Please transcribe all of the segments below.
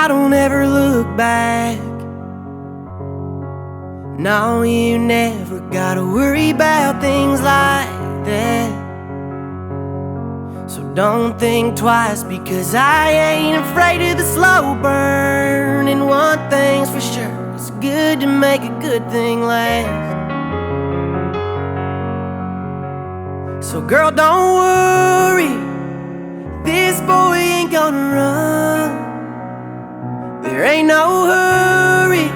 I don't ever look back. No, you never gotta worry about things like that. So don't think twice, because I ain't afraid of the slow burn. And one thing's for sure, it's good to make a good thing last. So girl, don't worry, this boy ain't gonna run. There ain't no hurry,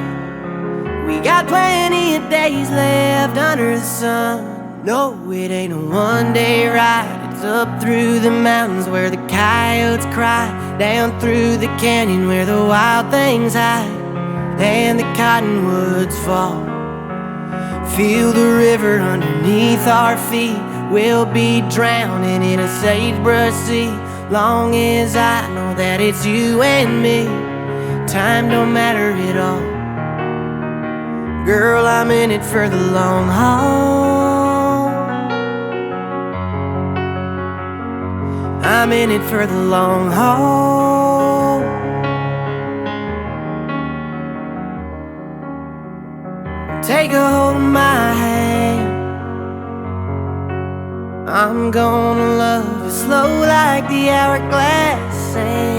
we got plenty of days left under the sun. No, it ain't a one-day ride. It's up through the mountains where the coyotes cry, down through the canyon where the wild things hide, and the cottonwoods fall. Feel the river underneath our feet. We'll be drowning in a sagebrush sea, long as I know that it's you and me. Time don't matter at all. Girl, I'm in it for the long haul. I'm in it for the long haul. Take a hold of my hand. I'm gonna love you slow like the hourglass sand.